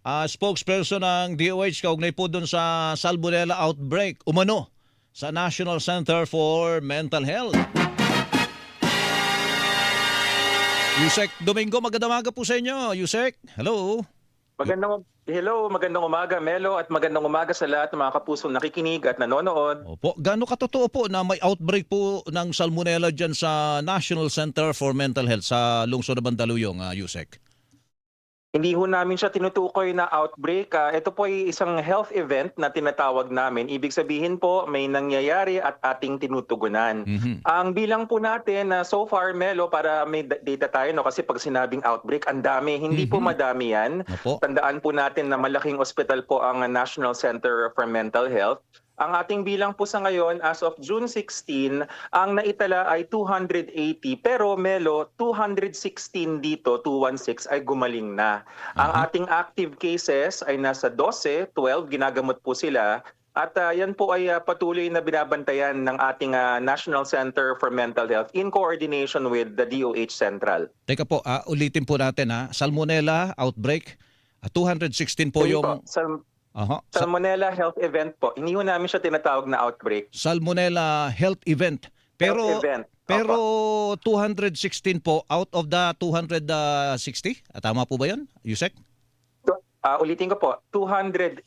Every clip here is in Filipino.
spokesperson ng DOH kaugnay po doon sa salmonella outbreak umano sa National Center for Mental Health. Yusek Domingo, magandang umaga po sa inyo. Yusek, hello. Magandang umaga Melo at magandang umaga sa lahat ng mga kapusong nakikinig at nanonood. Opo, gaano katotoo po na may outbreak po ng salmonella dyan sa National Center for Mental Health sa lungsod ng Mandaluyong, Yusek? Hindi ho namin siya tinutukoy na outbreak. Ito po ay isang health event na tinatawag namin. Ibig sabihin po may nangyayari at ating tinutugunan. Ang bilang po natin na so far, Melo, para may data tayo, no? Kasi pag sinabing outbreak, ang dami. Hindi po madami yan. Opo. Tandaan po natin na malaking ospital po ang National Center for Mental Health. Ang ating bilang po sa ngayon, as of June 16, ang naitala ay 280. Pero Melo, 216 dito, 216 ay gumaling na. Ang ating active cases ay nasa 12, 12, ginagamot po sila. At yan po ay patuloy na binabantayan ng ating National Center for Mental Health in coordination with the DOH Central. Teka po, ulitin po natin Salmonella outbreak, 216 po Hindi yung... po, Aha. Salmonella Health Event po. Hindi ho namin siya tinatawag na outbreak. Salmonella health event. Pero Health event. pero 216 po out of the 260? Tama po ba 'yon, Yusek? Ulitin ko po, 280,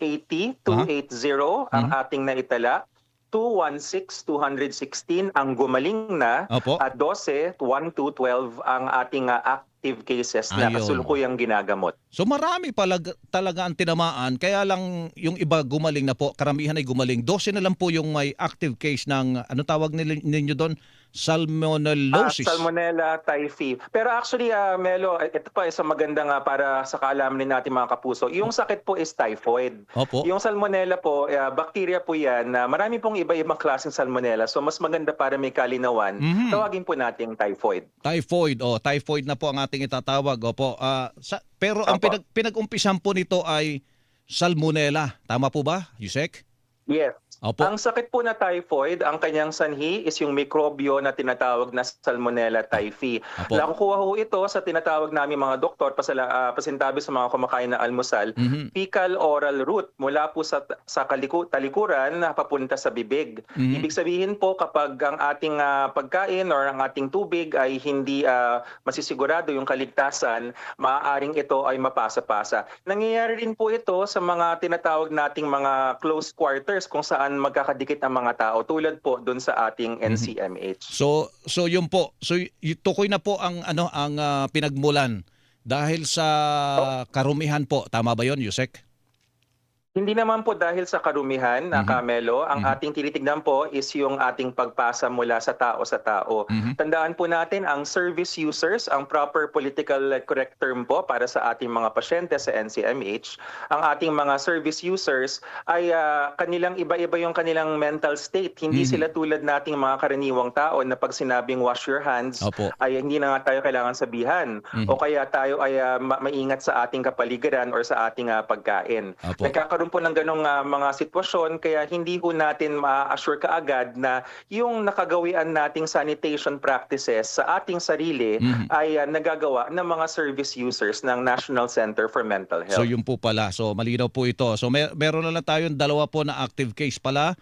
280 ang ating naitala. 216, 216 ang gumaling na. Opo. At 12, 1 to 12 ang ating active cases na Ayun. kasulukuyang ginagamot. So marami talaga ang tinamaan, kaya lang yung iba gumaling na po, karamihan ay gumaling. 12 na lang po yung may active case ng, ano tawag ninyo doon? Salmonellosis. Salmonella typhi. Pero actually, Melo, ito pa isang magandang para sa kaalaman din natin mga kapuso. Yung sakit po is typhoid. Opo. Yung salmonella po, bacteria po yan. Marami pong iba-ibang klaseng salmonella. So mas maganda para may kalinawan, tawagin po nating typhoid. Typhoid na po ang ating itatawag. Opo. Pero ang pinag-umpisan po nito ay salmonella. Tama po ba, Yusek? Yes. Opo. Ang sakit po na typhoid, ang kanyang sanhi is yung mikrobyo na tinatawag na Salmonella typhi. Opo. Nakukuha ho ito sa tinatawag namin mga doktor pasintabi sa mga kumakain na almusal, fecal oral route mula po sa talikuran na papunta sa bibig. Ibig sabihin po kapag ang ating pagkain or ang ating tubig ay hindi masisigurado yung kaligtasan, maaaring ito ay mapasa-pasa. Nangyayari rin po ito sa mga tinatawag nating mga close quarters kung saan magkakadikit ang mga tao tulad po doon sa ating NCMH. So yun po. So tukoy na po ang pinagmulan dahil sa karumihan po. Tama ba 'yon, Yusek? Hindi naman po dahil sa karumihan, Camelo. Ang ating tinitignan po is yung ating pagpasa mula sa tao sa tao. Tandaan po natin ang service users, ang proper political correct term po para sa ating mga pasyente sa NCMH. Ang ating mga service users ay kanilang iba-iba yung kanilang mental state. Hindi sila tulad nating mga karaniwang tao na pag sinabing wash your hands, Opo. ay hindi na nga tayo kailangan sabihan. O kaya tayo ay maingat sa ating kapaligiran or sa ating pagkain. Opo. Nagkakaroon po ng ganong mga sitwasyon kaya hindi po natin ma-assure kaagad na yung nakagawian nating sanitation practices sa ating sarili ay nagagawa ng mga service users ng National Center for Mental Health. So yun po pala. So malinaw po ito. So meron na lang tayong dalawa po na active case pala.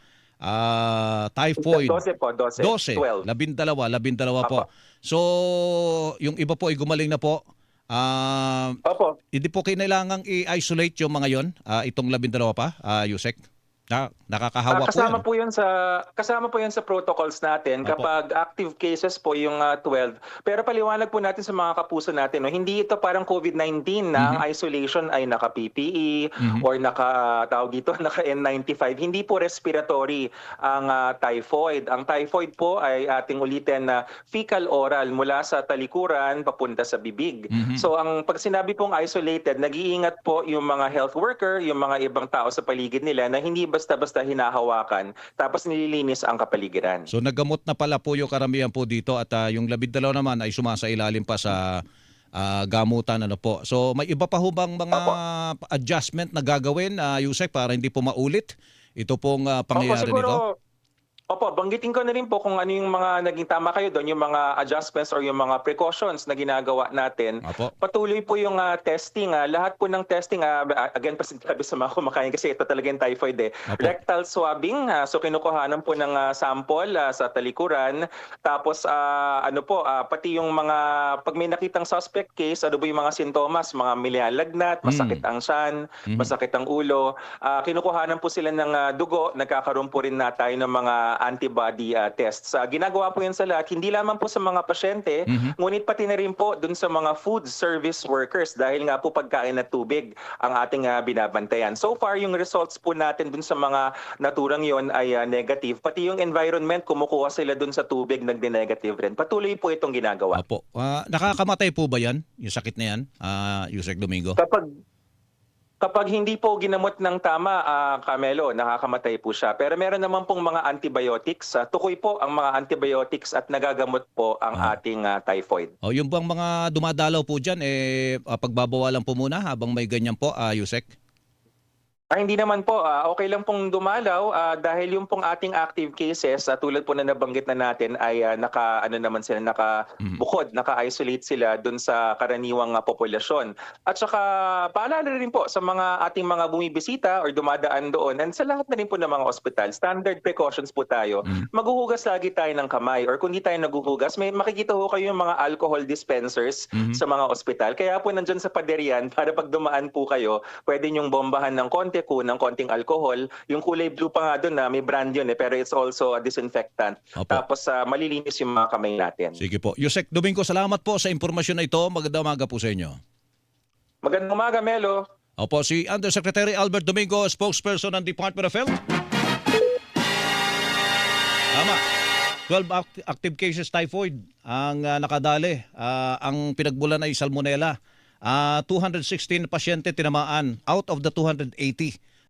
Typhoid. 12 po, 12. 12. 12 po. Apo. So yung iba po ay gumaling na po. Opo. Hindi po kinailangang i-isolate yung mga yon, itong 12 pa, Yusek? Nakakahawa po yan. Kasama po 'yan sa protocols natin Opo. kapag active cases po yung 12. Pero paliwanag po natin sa mga kapuso natin, no, hindi ito parang COVID-19 na ang isolation ay naka-PPE or naka N95. Hindi po respiratory ang typhoid. Ang typhoid po ay ating ulitin na fecal oral mula sa talikuran papunta sa bibig. So ang pag sinabi pong isolated, nag-iingat po yung mga health worker, yung mga ibang tao sa paligid nila na hindi basta-basta hinahawakan tapos nililinis ang kapaligiran. So nagamot na pala po yung karamihan po dito at yung 12 naman ay sumasailalim pa sa gamutan. Ano po. So may iba pa ho bang mga adjustment na gagawin, Yusek, para hindi po maulit ito pong pangyayari siguro, nito? Opo, banggitin ko na rin po kung ano yung mga naging tama kayo doon, yung mga adjustments or yung mga precautions na ginagawa natin. Opo. Patuloy po yung testing. Lahat po ng testing, again, pasinabi sa mga kumakain kasi ito talaga yung typhoid eh. Opo. Rectal swabbing, so kinukuhanan po ng sample sa talikuran. Tapos ano po, pati yung mga, pag may nakitang suspect case, ano po yung mga sintomas, mga milalagnat, masakit ang tiyan, masakit ang ulo. Kinukuhanan po sila ng dugo, nagkakaroon po rin na tayo ng mga antibody tests. Ginagawa po yun sa lahat, hindi lamang po sa mga pasyente, ngunit pati na rin po dun sa mga food service workers dahil nga po pagkain at tubig ang ating binabantayan. So far, yung results po natin dun sa mga naturang yon ay negative. Pati yung environment, kumukuha sila dun sa tubig, nagde-negative rin. Patuloy po itong ginagawa. Opo. Nakakamatay po ba yan? Yung sakit na yan, Yusek Domingo? Kapag hindi po ginamot ng tama, Camelo, nakakamatay po siya. Pero meron naman pong mga antibiotics. Tukoy po ang mga antibiotics at nagagamot po ang ating typhoid. O yung bang mga dumadalaw po dyan, pagbabawalan po muna habang may ganyan po, Yusek? Hindi naman po, okay lang pong dumalaw dahil yung pong ating active cases, tulad po na nabanggit na natin ay nakabukod, naka-isolate sila dun sa karaniwang populasyon. At saka paalala rin po sa mga ating mga bumibisita or dumadaan doon and sa lahat na rin po ng mga ospital, standard precautions po tayo. Maghuhugas lagi tayo ng kamay or kung di tayo naghuhugas, may makikita ho kayo yung mga alcohol dispensers sa mga ospital. Kaya po nandyan sa paderian para pag dumaan po kayo, pwede nyong bombahan ng konti ng konting alcohol. Yung kulay blue pa nga doon na may brand yun pero it's also a disinfectant. Opo. Tapos malilinis yung mga kamay natin. Sige po. Yusek Domingo, salamat po sa impormasyon na ito. Magandang umaga po sa inyo. Magandang umaga, Melo. Opo, si Undersecretary Albert Domingo, spokesperson ng Department of Health. Tama. 12 active cases typhoid ang nakadali. Ang pinagbulan ay salmonella. 216 pasyente tinamaan out of the 280.